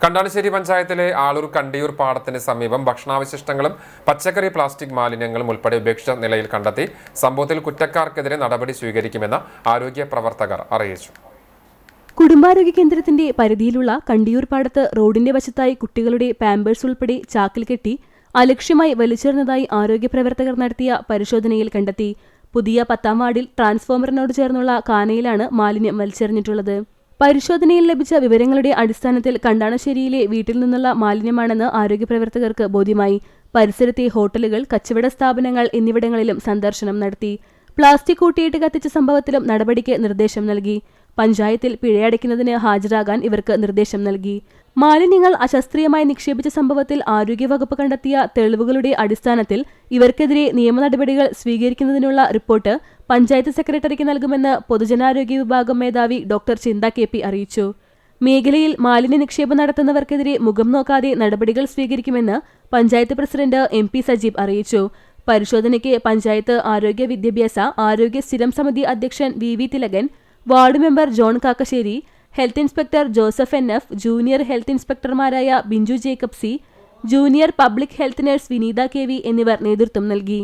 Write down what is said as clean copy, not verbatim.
കണ്ടാണശ്ശേരി പഞ്ചായത്തിലെ ആളൂർ കണ്ടിയൂർ പാടത്തിന് സമീപം ഭക്ഷണാവശിഷ്ടങ്ങളും പച്ചക്കറി പ്ലാസ്റ്റിക് മാലിന്യങ്ങളും ഉൾപ്പെടെ ഉപേക്ഷിച്ച നിലയിൽ കണ്ടെത്തി. സംഭവത്തിൽ കുറ്റക്കാർക്കെതിരെ നടപടി സ്വീകരിക്കുമെന്ന് ആരോഗ്യ പ്രവർത്തകർ അറിയിച്ചു. കുടുംബാരോഗ്യ കേന്ദ്രത്തിന്റെ പരിധിയിലുള്ള കണ്ടിയൂർ പാടത്ത് റോഡിന്റെ വശത്തായി കുട്ടികളുടെ പാമ്പേഴ്സ് ഉൾപ്പെടെ ചാക്കിൽ കെട്ടി അലക്ഷ്യമായി വലിച്ചെറിഞ്ഞതായി ആരോഗ്യ പ്രവർത്തകർ നടത്തിയ പരിശോധനയിൽ കണ്ടെത്തി. പുതിയ 10-ാം വാർഡിൽ ട്രാൻസ്ഫോമറിനോട് ചേർന്നുള്ള കാനയിലാണ് മാലിന്യം വലിച്ചെറിഞ്ഞിട്ടുള്ളത്. പരിശോധനയിൽ ലഭിച്ച വിവരങ്ങളുടെ അടിസ്ഥാനത്തിൽ കണ്ടാണശ്ശേരിയിലെ വീട്ടിൽ നിന്നുള്ള മാലിന്യമാണെന്ന് ആരോഗ്യ പ്രവർത്തകർക്ക് ബോധ്യമായി. പരിസരത്തെ ഹോട്ടലുകൾ, കച്ചവട സ്ഥാപനങ്ങൾ എന്നിവിടങ്ങളിലും സന്ദർശനം നടത്തി. പ്ലാസ്റ്റിക് കൂട്ടിയിട്ട് കത്തിച്ച സംഭവത്തിലും നടപടിക്ക് നിർദ്ദേശം നൽകി. പഞ്ചായത്തിൽ പിഴയടയ്ക്കുന്നതിന് ഹാജരാകാൻ ഇവർക്ക് നിർദ്ദേശം നൽകി. മാലിന്യങ്ങൾ അശാസ്ത്രീയമായി നിക്ഷേപിച്ച സംഭവത്തിൽ ആരോഗ്യവകുപ്പ് കണ്ടെത്തിയ തെളിവുകളുടെ അടിസ്ഥാനത്തിൽ ഇവർക്കെതിരെ നിയമ നടപടികൾ സ്വീകരിക്കുന്നതിനുള്ള റിപ്പോർട്ട് പഞ്ചായത്ത് സെക്രട്ടറിക്ക് നൽകുമെന്ന് പൊതുജനാരോഗ്യ വിഭാഗം മേധാവി ഡോക്ടർ ചിന്ത KP അറിയിച്ചു. മേഖലയിൽ മാലിന്യ നിക്ഷേപം നടത്തുന്നവർക്കെതിരെ മുഖം നോക്കാതെ നടപടികൾ സ്വീകരിക്കുമെന്ന് പഞ്ചായത്ത് പ്രസിഡന്റ് MP സജീബ് അറിയിച്ചു. പരിശോധനയ്ക്ക് പഞ്ചായത്ത് ആരോഗ്യ വിദ്യാഭ്യാസ ആരോഗ്യ സ്ഥിരം സമിതി അധ്യക്ഷൻ VV Thilakan, ward member John Kakkassery, health inspector Joseph NF, junior health ഇൻസ്പെക്ടർമാരായ Binchu Jacob C, junior public health nurse Vineetha KV എന്നിവർ നേതൃത്വം നൽകി.